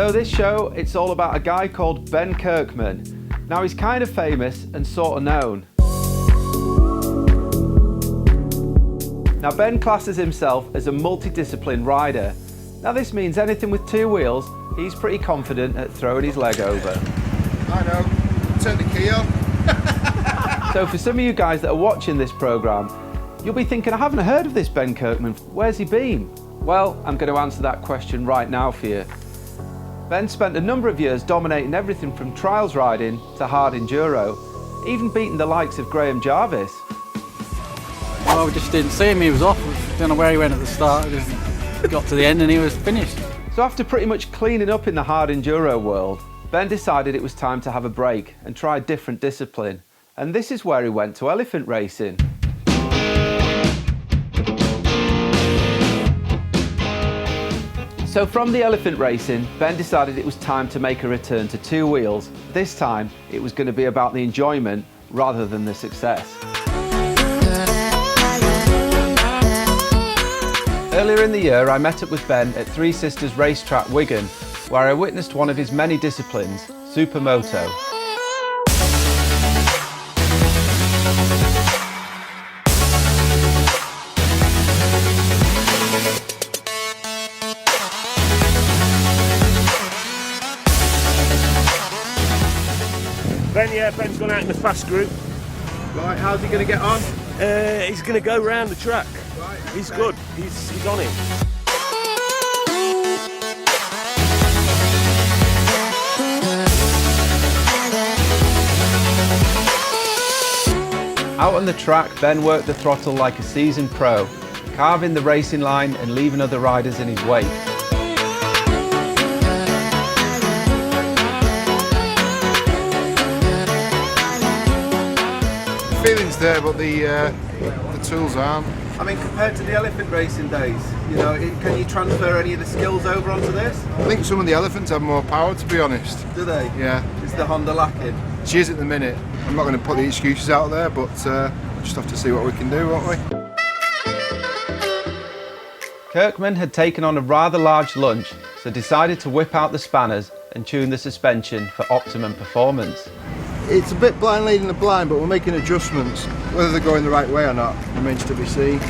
So this show, it's all about a guy called Ben Kirkman. Now he's kind of famous and sort of known. Now Ben classes himself as a multidiscipline rider. Now this means anything with two wheels, he's pretty confident at throwing his leg over. I know, turn the key on. So for some of you guys that are watching this programme, you'll be thinking, I haven't heard of this Ben Kirkman, where's he been? Well, I'm going to answer that question right now for you. Ben spent a number of years dominating everything from trials riding to hard enduro, even beating the likes of Graham Jarvis. Well, we just didn't see him, he was off. Don't know where he went at the start, just got to the end and he was finished. So after pretty much cleaning up in the hard enduro world, Ben decided it was time to have a break and try a different discipline. And this is where he went to elephant racing. So from the elephant racing, Ben decided it was time to make a return to two wheels. This time, it was going to be about the enjoyment rather than the success. Earlier in the year, I met up with Ben at Three Sisters Racetrack, Wigan, where I witnessed one of his many disciplines, supermoto. Ben's gone out in the fast group. Right, how's he going to get on? He's going to go round the track. Right, He's good. He's on it. Out on the track, Ben worked the throttle like a seasoned pro, carving the racing line and leaving other riders in his wake. Feeling's there, but the tools aren't. I mean, compared to the elephant racing days, you know, can you transfer any of the skills over onto this? I think some of the elephants have more power, to be honest. Do they? Yeah. Is the Honda lacking? She is at the minute. I'm not going to put the excuses out there, but just have to see what we can do, won't we? Kirkman had taken on a rather large lunch, so decided to whip out the spanners and tune the suspension for optimum performance. It's a bit blind leading the blind, but we're making adjustments. Whether they're going the right way or not remains to be seen.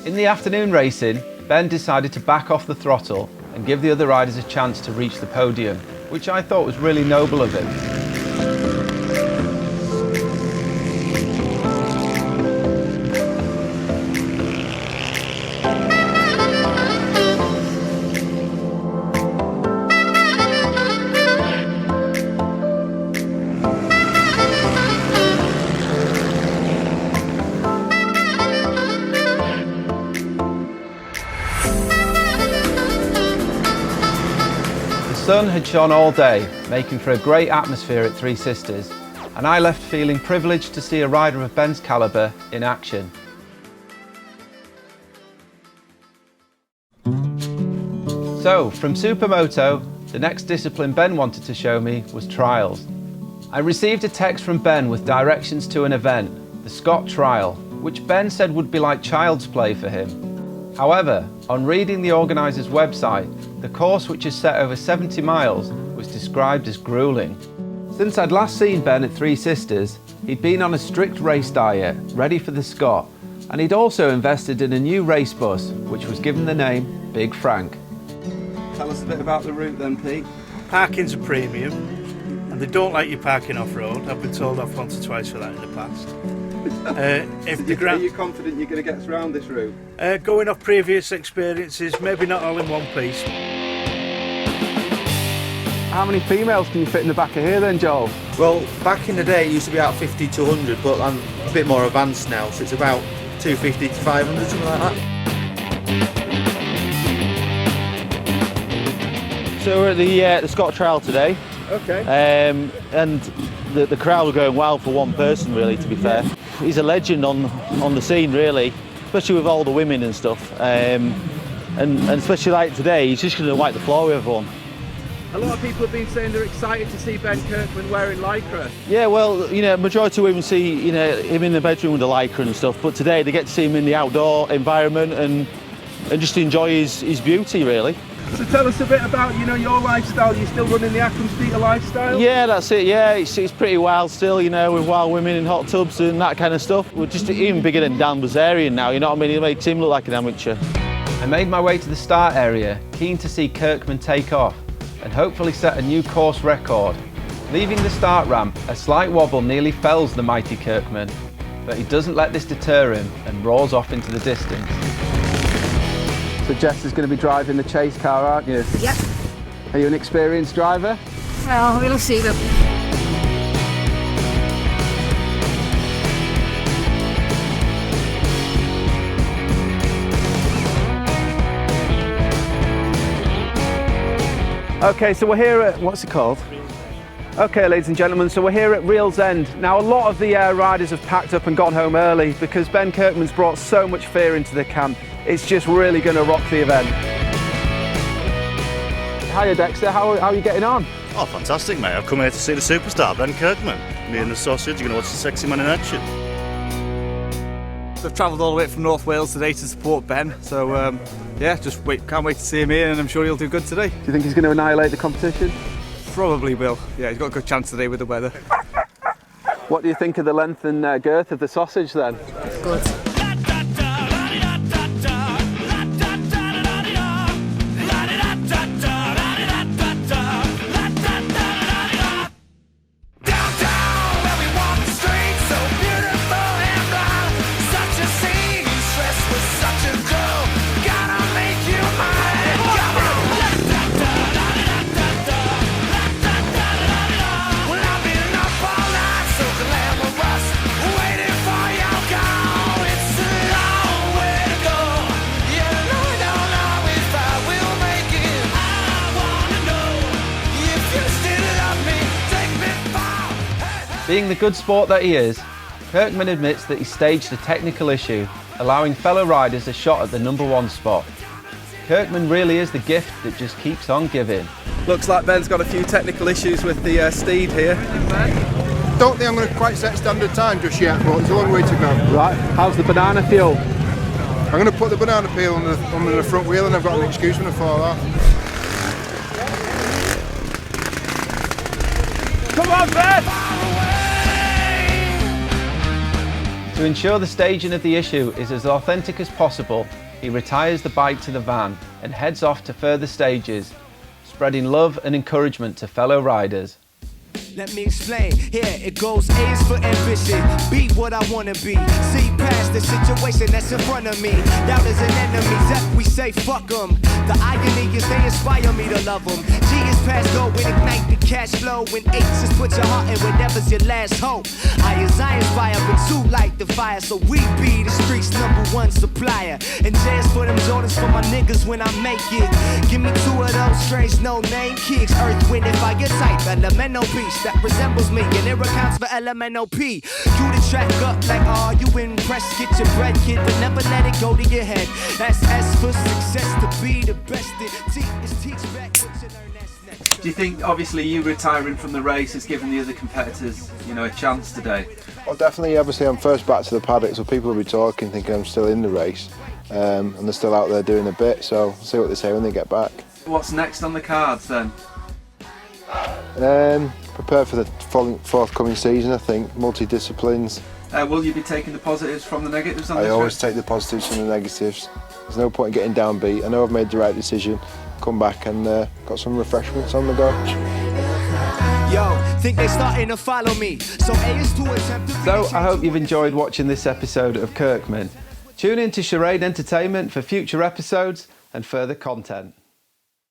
In the afternoon racing, Ben decided to back off the throttle and give the other riders a chance to reach the podium, which I thought was really noble of him. The sun had shone all day, making for a great atmosphere at Three Sisters, and I left feeling privileged to see a rider of Ben's calibre in action. So, from supermoto, the next discipline Ben wanted to show me was trials. I received a text from Ben with directions to an event, the Scott Trial, which Ben said would be like child's play for him. However, on reading the organiser's website, the course, which is set over 70 miles, was described as gruelling. Since I'd last seen Ben at Three Sisters, he'd been on a strict race diet, ready for the Scott, and he'd also invested in a new race bus, which was given the name Big Frank. Tell us a bit about the route then, Pete. Parking's a premium, and they don't like you parking off-road. I've been told off once or twice for that in the past. If the Are ground, you confident you're going to get around this route? going off previous experiences, maybe not all in one piece. How many females can you fit in the back of here then, Joel? Well, back in the day it used to be about 50 to 100, but I'm a bit more advanced now, so it's about 250 to 500, something like that. So we're at the Scott Trial today. Okay. And the crowd are going wild for one person, really, to be fair. He's a legend on the scene, really, especially with all the women and stuff. And especially like today, he's just going to wipe the floor with everyone. A lot of people have been saying they're excited to see Ben Kirkman wearing lycra. Yeah, well, majority of women see, him in the bedroom with the lycra and stuff, but today they get to see him in the outdoor environment and just enjoy his beauty, really. So tell us a bit about, your lifestyle. You're still running the Akram Streeter lifestyle? Yeah, that's it, yeah. It's pretty wild still, with wild women in hot tubs and that kind of stuff. We're just even bigger than Dan Bazarian now, you know what I mean? It makes him look like an amateur. I made my way to the start area, keen to see Kirkman take off and hopefully set a new course record. Leaving the start ramp, a slight wobble nearly fells the mighty Kirkman, but he doesn't let this deter him and roars off into the distance. So Jess is going to be driving the chase car, aren't you? Yep. Are you an experienced driver? Well, we'll see. Okay, so we're here at, what's it called? Okay, ladies and gentlemen, so we're here at Reel's End. Now, a lot of the riders have packed up and gone home early because Ben Kirkman's brought so much fear into the camp. It's just really going to rock the event. Hiya, Dexter. How are you getting on? Oh, fantastic, mate. I've come here to see the superstar, Ben Kirkman. Me and the sausage, you're going to watch the sexy man in action. I've travelled all the way from North Wales today to support Ben, so yeah, can't wait to see him here, and I'm sure he'll do good today. Do you think he's going to annihilate the competition? Probably will. Yeah, he's got a good chance today with the weather. What do you think of the length and girth of the sausage then? Good. Being the good sport that he is, Kirkman admits that he staged a technical issue, allowing fellow riders a shot at the #1 spot. Kirkman really is the gift that just keeps on giving. Looks like Ben's got a few technical issues with the steed here. Don't think I'm going to quite set standard time just yet, but there's a long way to go. Right, how's the banana fuel? I'm going to put the banana peel under the front wheel and I've got an excuse when I fall off. Come on, Ben! To ensure the staging of the issue is as authentic as possible, he retires the bike to the van and heads off to further stages, spreading love and encouragement to fellow riders. Let me explain, here it goes. A is for ambition, be what I wanna be. See past the situation that's in front of me. Doubt is an enemy, Zep, we say fuck them. The irony is they inspire me to love them. G is past go and ignite the cash flow. When H is put your heart in whatever's your last hope. I inspire, but two light the fire. So we be the streets #1 supplier. And J's for them Jordans for my niggas when I make it. Give me two of those strange no name kicks. Earth, wind, and fire type, elemental piece that resembles me, and it accounts for LMNOP. You the track up like, are you impressed? Get your bread, kid, but never let it go to your head. That's S for success, to be the best. T is teach back what you learn, that's next. Do you think, obviously, you retiring from the race has given the other competitors, a chance today? Well, definitely, obviously, I'm first back to the paddock, so people will be talking, thinking I'm still in the race. And they're still out there doing a bit, so we'll see what they say when they get back. What's next on the cards then? Prepare for the forthcoming season, I think. Multi-disciplines. Will you be taking the positives from the negatives on this I always race? take the positives from the negatives. There's no point in getting downbeat. I know I've made the right decision. Come back and got some refreshments on the go. Yo, think they starting to follow me. So A is to attempt to. So I hope you've enjoyed watching this episode of Kirkman. Tune in to Charade Entertainment for future episodes and further content.